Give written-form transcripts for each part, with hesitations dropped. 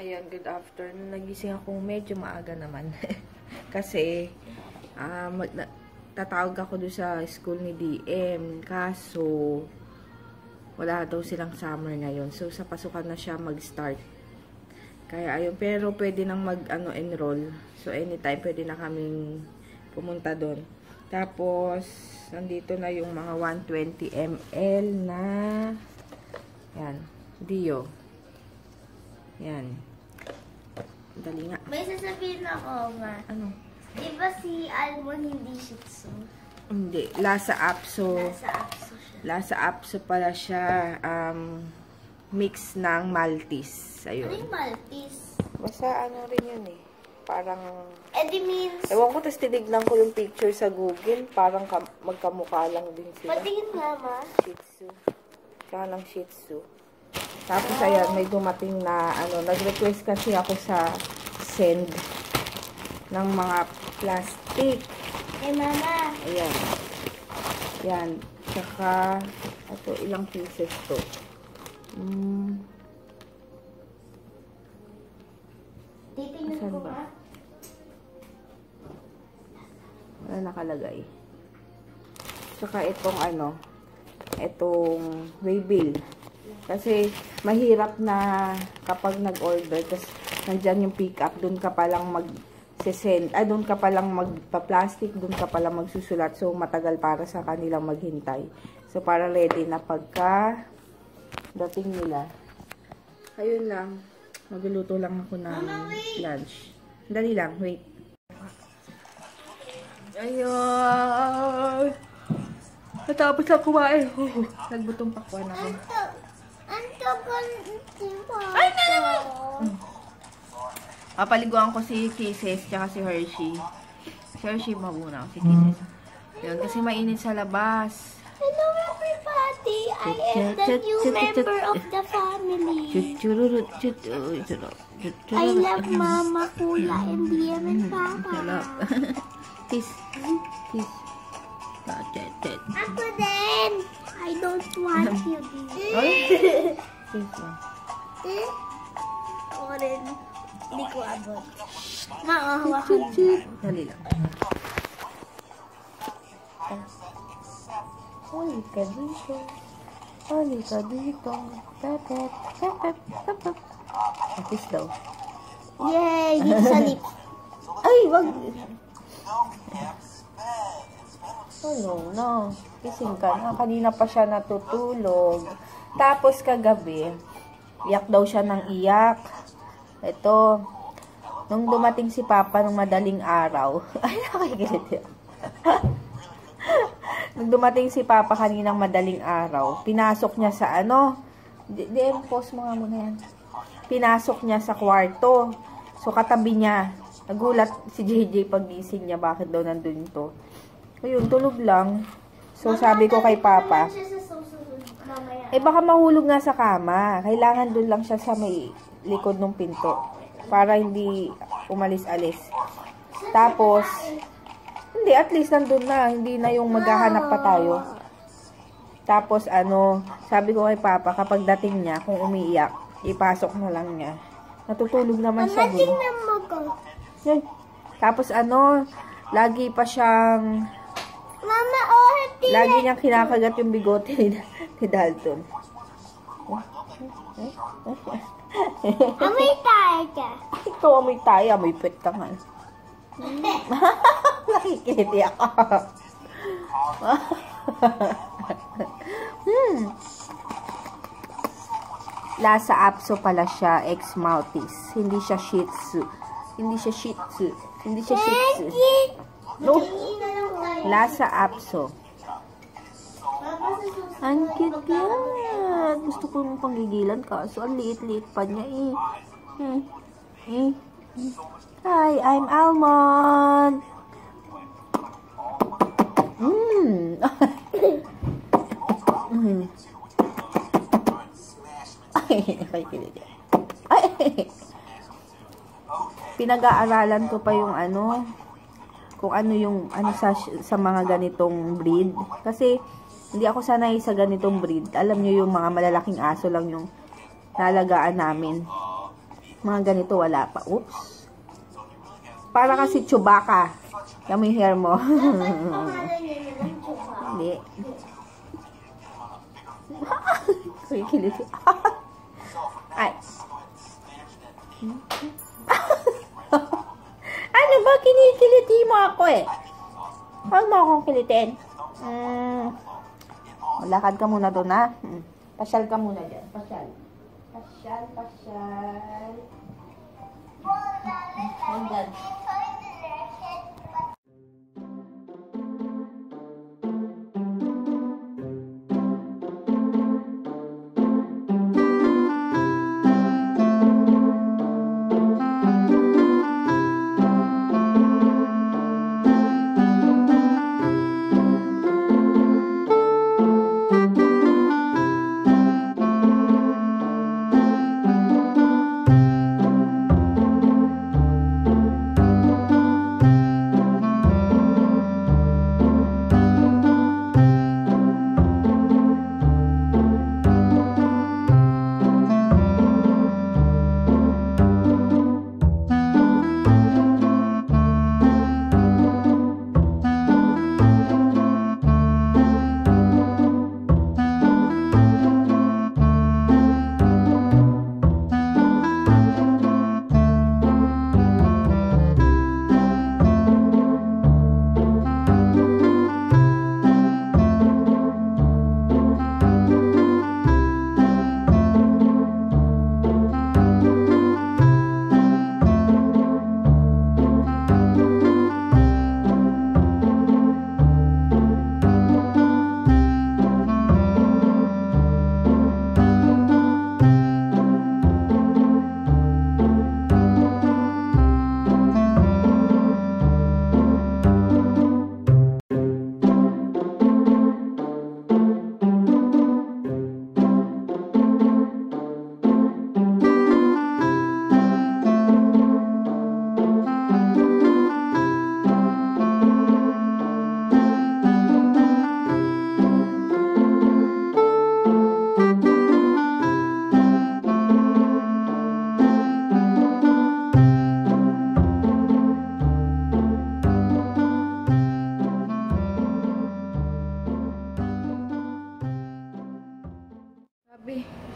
Ayan, good afternoon. Nagising ako medyo maaga naman. Kasi, tatawag ako doon sa school ni DM. Kaso, wala daw silang summer ngayon. So, sa pasukan na siya mag-start. Kaya, ayun. Pero, pwede nang enroll. So, anytime, pwede na kaming pumunta doon. Tapos, nandito na yung mga 120 ml na, yan, Dio. Yan. Dali nga. May sasabihin ako, ma. Ano? Diba si Almond hindi Shih Tzu? Hindi. Lasa Apso. Lasa Apso siya. Lasa Apso pala siya. Mix ng Maltese. Ayun. Ano yung Maltese? Basta ano rin yun eh. Parang... Eddie means... Ewan ko, tapos tinignan ko yung picture sa Google. Parang magkamukha lang din sila. Patingin nga, ma. Shih Tzu. Tsaka ng Shih Tzu. Tapos, ayan, may dumating na, nag-request kasi ako sa send ng mga plastic. Eh, mama. Ayan. Yan. Tsaka, ito, ilang pieces to. Titingnan Saan ko, ba? ma. Wala nakalagay. Tsaka itong, itong waybill. Kasi, mahirap na kapag nag-order, tapos nandyan yung pick-up, doon ka palang mag-send, doon ka palang magpa-plastic, doon ka palang magsusulat. So, matagal para sa kanilang maghintay. So, para ready na pagka dating nila. Ayun lang. Magluluto lang ako ng lunch. Dali lang, wait. Ayun! Natapos na kumain. Nagbutong pakwan ako. Ay, naman! Papaliguan ko si Kisses tsaka si Hershey. Si Hershey muna. Si Kisses. Yun, kasi mainit sa labas. Hello, everybody. I am the new member of the family. I love Mama, Kula, and DM and Papa. Kiss. Kiss. Ako din. I don't want you, Kiss mo. Ako rin. Hindi ko abot. Maahawakan mo. Dali lang. Halika dito. Halika dito. Pepep. Pepep. Pepep. Kiss daw. Yay! Dito sa lips. Ay, wag. Oh, no. Kising ka na. Kanina pa siya natutulog. Tapos kagabi, iyak daw siya ng iyak. Ito, nung dumating si Papa nung madaling araw. Ay, nakikilit. Nung dumating si Papa kaninang madaling araw, pinasok niya sa post mo nga muna yan. Pinasok niya sa kwarto. So, katabi niya. Nagulat si JJ pagising niya. Bakit daw nandun to? Ayun, tulog lang. So, sabi ko kay Papa, baka mahulog nga sa kama. Kailangan dun lang siya sa may likod ng pinto. Para hindi umalis-alis. Tapos, hindi, at least nandun na. Hindi na yung maghahanap pa tayo. Tapos, sabi ko kay Papa, kapag dating niya, kung umiiyak, ipasok na lang niya. Natutulog naman siya. Tapos, lagi pa siyang... Mama, lagi niyang kinakagat yung bigote ni Dalton. amoy tayo ka. Ikaw amoy tayo, amoy pet ka nga. Nakikiti ako. Lasa Apso pala siya, ex-Maltese. Hindi siya Shih Tzu. Hindi siya Shih Tzu. Hindi siya Shih Tzu. No. Lasa Apso. Ang cute yan. Gusto ko yung panggigilan kaso ang liit-liit pa niya Hi, I'm Almond. Pinag-aaralan ko pa yung kung ano yung sa mga ganitong breed. Kasi hindi ako sanay sa ganitong breed. Alam niyo yung mga malalaking aso lang yung nalagaan namin. Mga ganito wala pa. Oops. Para kasi Chewbacca. Yan mo yung hair mo. Hindi. Kikilit. Ay. Ano ba? Kinikiliti mo ako eh. Huwag mo akong kilitin. Lakad ka muna doon ha. Pasyal ka muna dyan. Pasyal. Pasyal. Hanggang.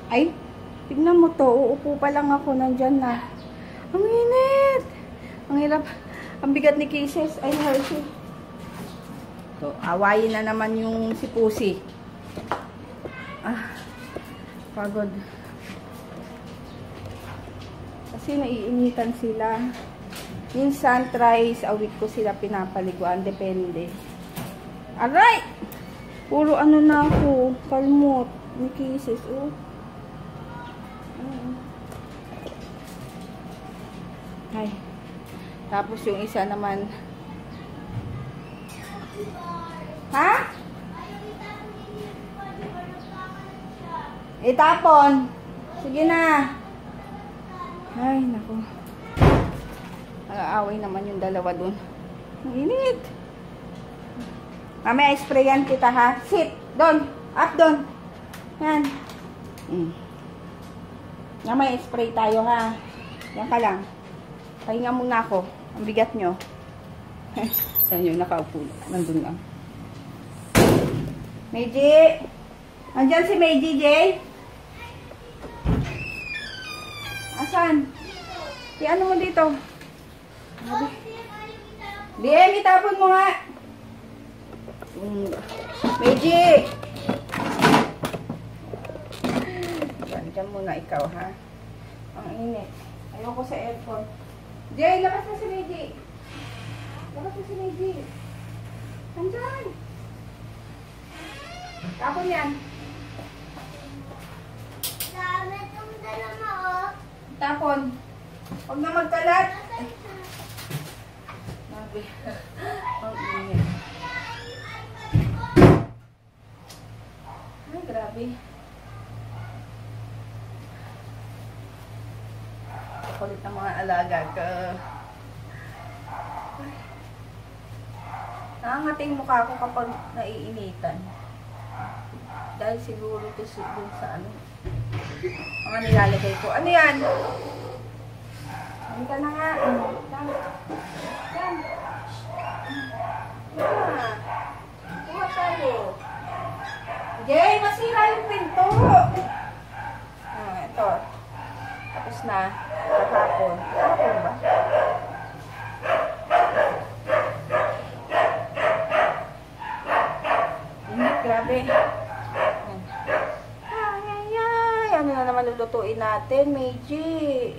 Ay, tignan mo to. Uupo pa lang ako. Nandyan na. Ang init. Ang hirap. Ang bigat ni Kisses. Ay, Hershey. So, awayin na naman yung si Pussy. Pagod. Kasi naiinitan sila. Minsan, thrice a week ko sila pinapaliguan. Depende. Aray! Puro ano na ako. Kalmot. Ni Kisses. Oh. Ay. Tapos yung isa naman. Ha? Itapon. Sige na. Ay, naku. Nag-aaway naman yung dalawa dun. Ang init. Mamaya sprayan kita ha. Sit. Doon. Up doon. Yan. Mamaya spray tayo ha. Yan ka lang. Pahinga muna ako. Ang bigat nyo. Yan yung nakaupo. Nandun lang. Meiji! Nandyan si Meiji, Jay? Asan? Ano mo dito? Bien, itapon mo nga. Meiji! Nandyan muna ikaw, ha? Ang init. Ayoko sa aircon. Jay, labas na si Meiji. Labas na si Meiji. Nandyan. Tapon yan. Dami itong dalawa, oh. Tapon. Huwag na magkalat. Nabi. Ang init. Ay, grabe. Kulit ng mga alaga ka. Nangangating mukha ko kapag naiinitan. Dahil siguro ito dun sa ano. Mga nilalagay ko. Ano yan? Halika na nga. Come. Come. Kuha tayo. Jay, masira yung pinto. Ito. Tapos na. Kahapon. Kahapon ba? Hindi, grabe. Ay. Ano na naman lulutuin natin, Meiji?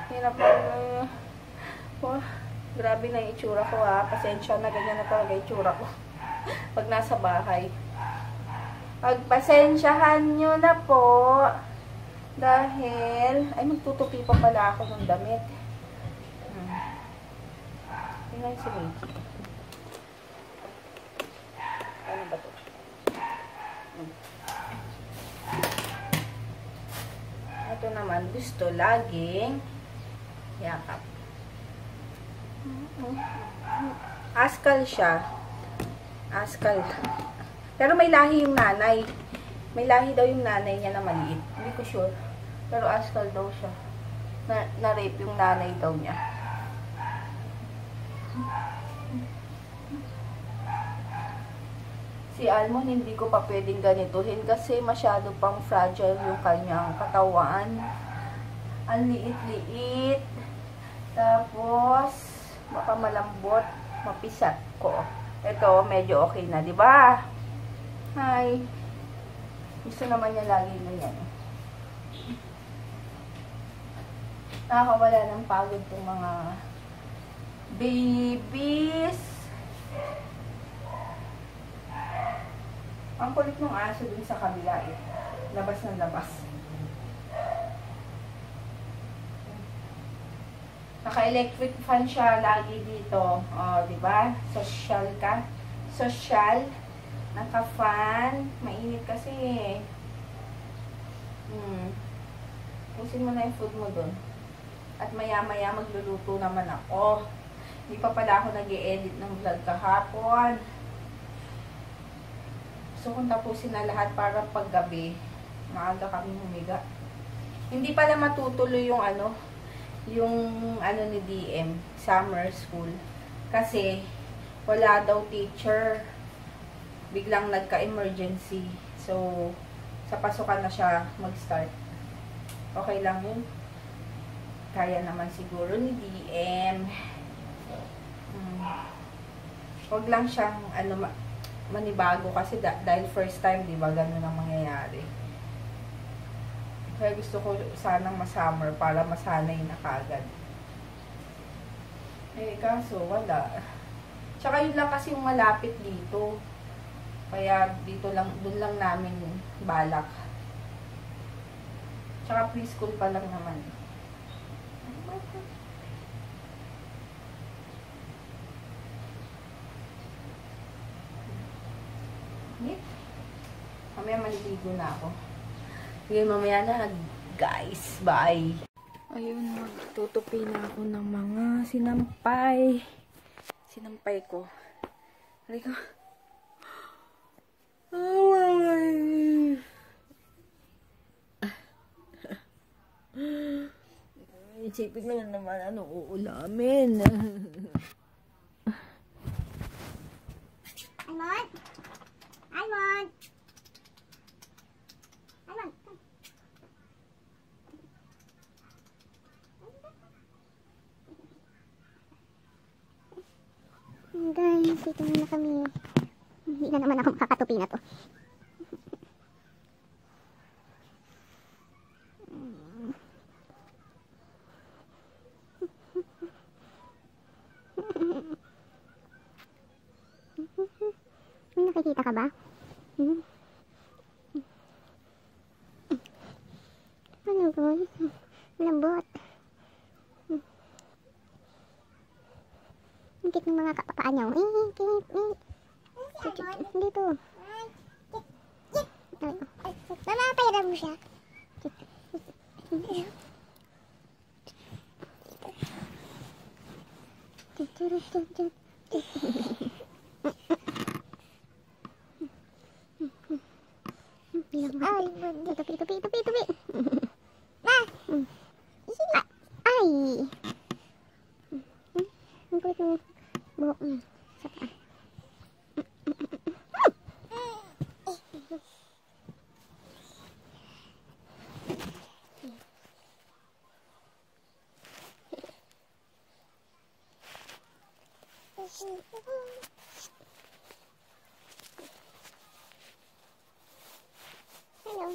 Hirap na. Oh, grabe na yung itsura ko ha. Pasensya na, ganyan na talaga yung itsura ko. Pag nasa bahay. Pagpasensyahan nyo na po. Dahil, ay magtutupi pa pala ako ng damit. Tingnan si Meiji. Ano ba ito? Ito naman, gusto laging yakap. Askal siya. Askal. Pero may lahi yung nanay. May lahi daw yung nanay niya na maliit. Hindi ko sure. Pero askal daw siya. Na-rape yung nanay daw niya. Si Almond, hindi ko pa pwedeng ganituhin kasi masyado pang fragile yung kanyang katawan. Ang liit-liit. Tapos, baka malambot, mapisat ko. Ito, medyo okay na, di ba? Hi. Gusto naman niya lagi ganyan. Nakakawala ng pagod itong mga babies. Ang kulit ng aso dun sa kabila eh. Labas ng labas. Naka-electric fan siya lagi dito. Oh, di ba? Social ka. Social. Naka-fan. Mainit kasi eh. Pusin mo na yung food mo dun. At maya-maya magluluto naman ako. Hindi pa pala ako nag-i-edit ng vlog kahapon. So, kung tapusin na lahat para paggabi, maaga kami humiga. Hindi pala matutuloy yung ni DM, summer school. Kasi, wala daw teacher. Biglang nagka-emergency. So, sa pasukan na siya mag-start. Okay lang yun. Kaya naman siguro ni DM. Huwag lang siyang, manibago kasi dahil first time, di ba, ganun ang mangyayari. Kaya gusto ko sanang ma-summer para masanay na kagad. Eh, kaso, wala. Tsaka yun lang kasi yung malapit dito. Kaya dito lang, dun lang namin balak. Tsaka preschool pa lang naman. Mamaya maliligo na ako. Sige, mamaya na. Guys, bye. Ayun, magtutupi na ako ng mga sinampay. Sinampay ko. Halika. Ay. Isipin mo na naman anong uulamin. Almond? Almond? Guys, ito na kami. Hindi na naman ako makakatupi na to. May nakikita ka ba? Ano guys? Lambot. Hingkit ng mga kapapaan niyo. Dito. Mama, pairam mo siya. Ay, tupi. Ay! sakit ng buhok mo. Saka. Hello.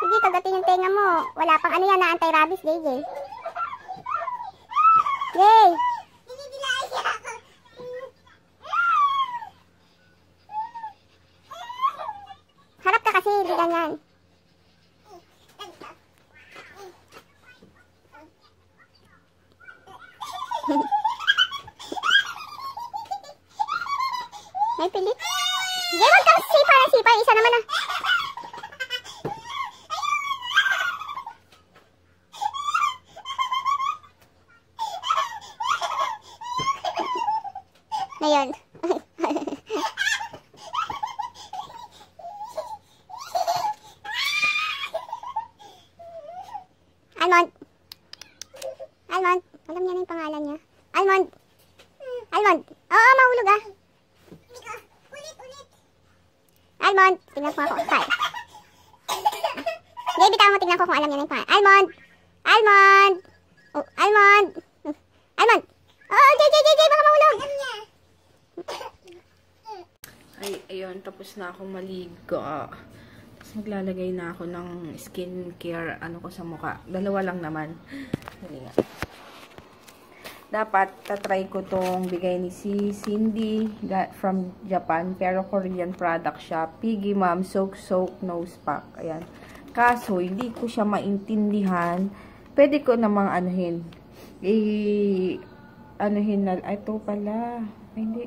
Sige, kagatin yung tenga mo. Wala pang ano yan na anti-rabies, JJ. Yay! Harap ka kasi, hindi ganyan. May pilit. Jay, wag kang sipa na sipa. Isa naman na. Ngayon. Almond. Almond. Alam niya na yung pangalan niya. Almond. Almond. Oo, mahulog ah. Almond. Tingnan ko ako. Hi. Hindi, bitaw mo. Tingnan ko kung alam niya na yung pangalan. Almond. Almond. Oh, Almond. Almond. Oh, Jay, baka mahulog. Ay, ayun, tapos na akong maligo. Tapos maglalagay na ako ng skincare, ano ko sa mukha. Dalawa lang naman. Dali nga. Dapat, tatry ko tong bigay ni si Cindy from Japan. Pero Korean product siya. Piggy Mom Soak Nose Pack. Ayan. Kaso, hindi ko siya maintindihan. Pwede ko namang anuhin. Anuhin na. Ito pala. Ay, hindi.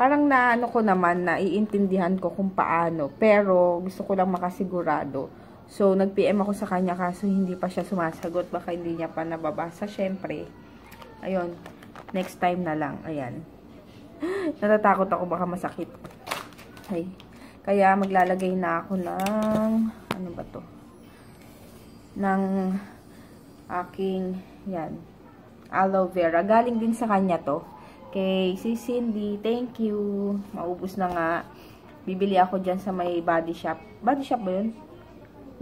Parang naano ko naman, naiintindihan ko kung paano. Pero, gusto ko lang makasigurado. So, nag-PM ako sa kanya kaso hindi pa siya sumasagot. Baka hindi niya pa nababasa. Syempre. Ayun. Next time na lang. Ayan. Natatakot ako baka masakit. Ay. Kaya, maglalagay na ako ng, ano ba to? Ng aking, yan, aloe vera. Galing din sa kanya to. Kay si Cindy, thank you. Maubos na nga. Bibili ako dyan sa may body shop. Body shop ba yun?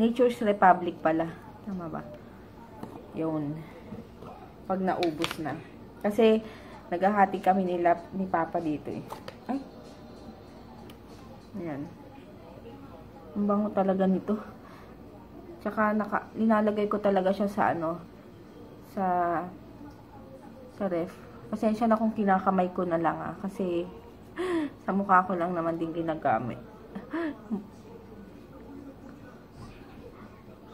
Nature's Republic pala. Tama ba? Yun. Pag naubos na. Kasi, naghahati kami ni Papa dito eh. Ay. Ayan. Ang bango talaga nito. Tsaka, nilalagay ko talaga siya sa ano, sa ref. Pasensya na kung kinakamay ko na lang kasi sa mukha ko lang naman din ginagamit.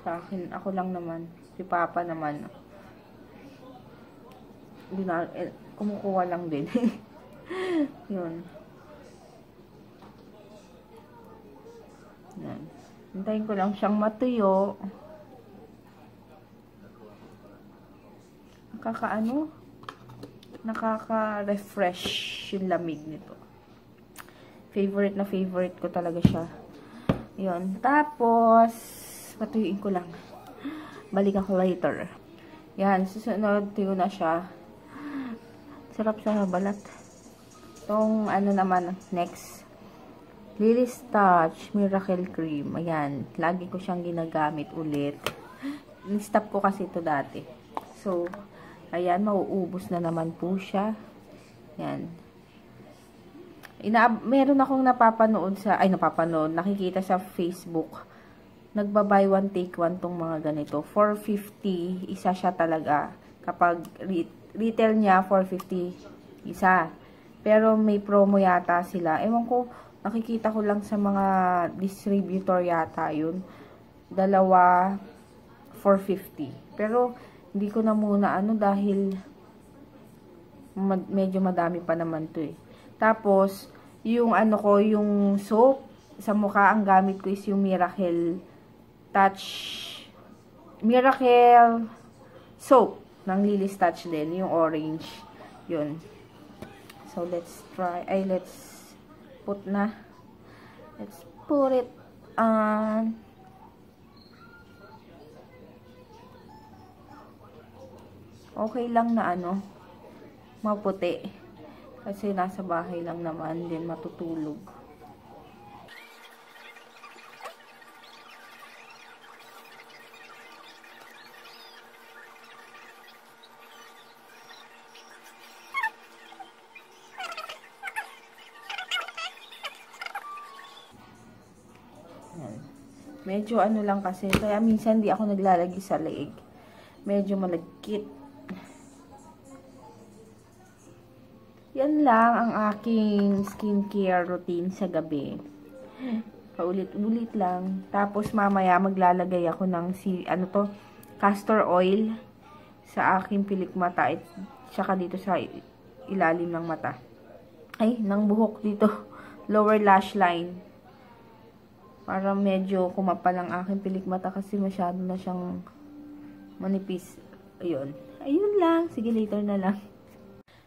Sa akin, ako lang naman. Si Papa naman. Kumukuha lang din. Yun. Yan. Hintayin ko lang siyang matuyo. Nakaka-refresh yung lamig nito. Favorite na favorite ko talaga siya. Yun. Tapos, patuyuin ko lang. Balik ako later. Yan. Susunod, tuyo na siya. Sarap sa balat. Itong, ano naman, next. Lily's Touch Miracle Cream. Ayan. Lagi ko siyang ginagamit ulit. Ni-stop ko kasi ito dati. So, ayan, mauubos na naman po siya. Yan. Meron akong nakikita sa Facebook. Nagba-buy one, take one tong mga ganito. 450, isa siya talaga. Kapag retail niya, 450, isa. Pero may promo yata sila. Ewan ko, nakikita ko lang sa mga distributor yata yun. Dalawa, 450. Pero, hindi ko na muna dahil medyo madami pa naman to eh. Tapos, yung ano ko, yung soap sa mukha, ang gamit ko is yung Miracle soap ng Lily's Touch din, yung orange. Yun. So, let's put it on. Okay lang na maputi. Kasi nasa bahay lang naman din matutulog. Medyo lang kasi, kaya minsan di ako naglalagay sa leeg. Medyo malagkit. Yan lang ang aking skincare routine sa gabi. Paulit-ulit lang. Tapos mamaya maglalagay ako ng castor oil sa aking pilik mata at saka dito sa ilalim ng mata. Ay, ng buhok dito. Lower lash line. Para medyo kumapal ang aking pilik mata kasi masyado na siyang manipis. Ayun. Ayun lang. Sige, later na lang.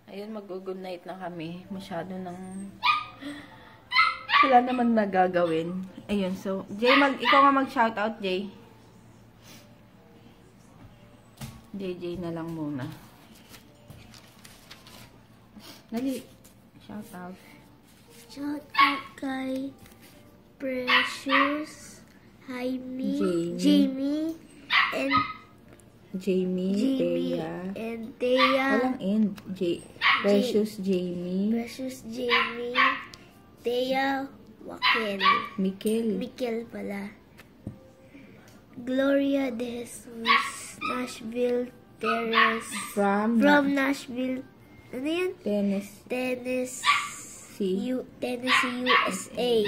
Ayun, mag-good night na kami. Masyado nang wala naman nagagawin. Ayun, so, Jay, ikaw nga mag-shoutout, Jay. JJ na lang muna. Dali. Shoutout. Shoutout kay Precious, Jamie, and Thea. And Thea. Walang end. Precious Jamie. Thea, Joaquin. Mikel pala. Gloria de Jesus, Nashville, Terrace. From Nashville. Ano yan? Tennessee, USA.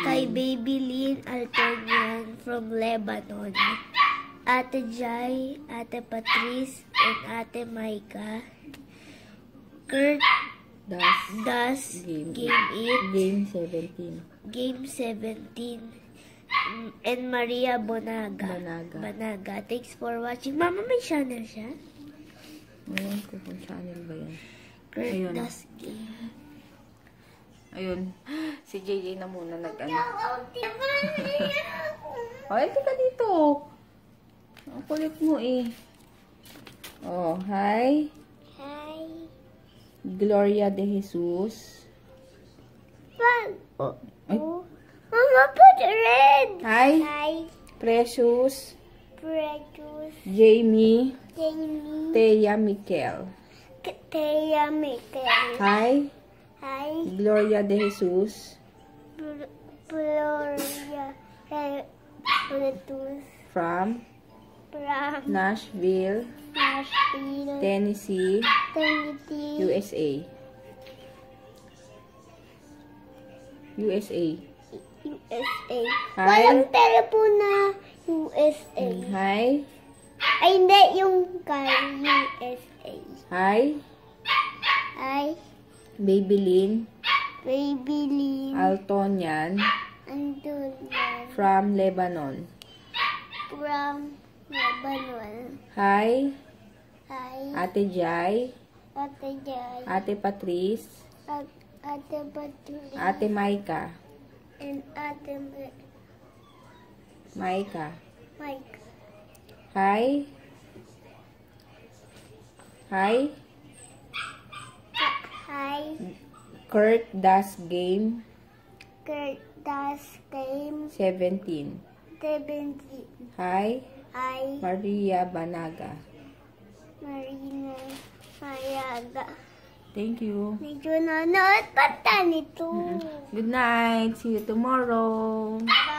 Kay Baby Lynn Altonian from Lebanon. Ate Jai, Ate Patrice, and Ate Maika. Kurt Das Game 17. And Maria Banaga. Thanks for watching. Mama, may channel siya? Ayun ko kung channel ba yan. Kurt Das Game. Ayun. Si JJ na muna Ay, tika dito. Ang kulit mo eh. Oh, hi. Gloria de Jesus. Oh. Ay. Mama, put red. Hi. Precious. Jamie. Thea Mikel. Hi. Gloria de Jesus. From Nashville, Tennessee, USA. Hi. Walang telephone na USA. Hi. Ay, hindi. Yung kay USA. Hi. Baby Lynn Altonian. From Lebanon. Hi. Ate Jai. Ate Patrice. Ate Maika. And Ate Maika. Mike. Hi. Kurt Das Game 17. Hi. Maria Banaga. Marina Mayaga. Thank you. Medyo nanood pa nito. Good night. See you tomorrow. Bye.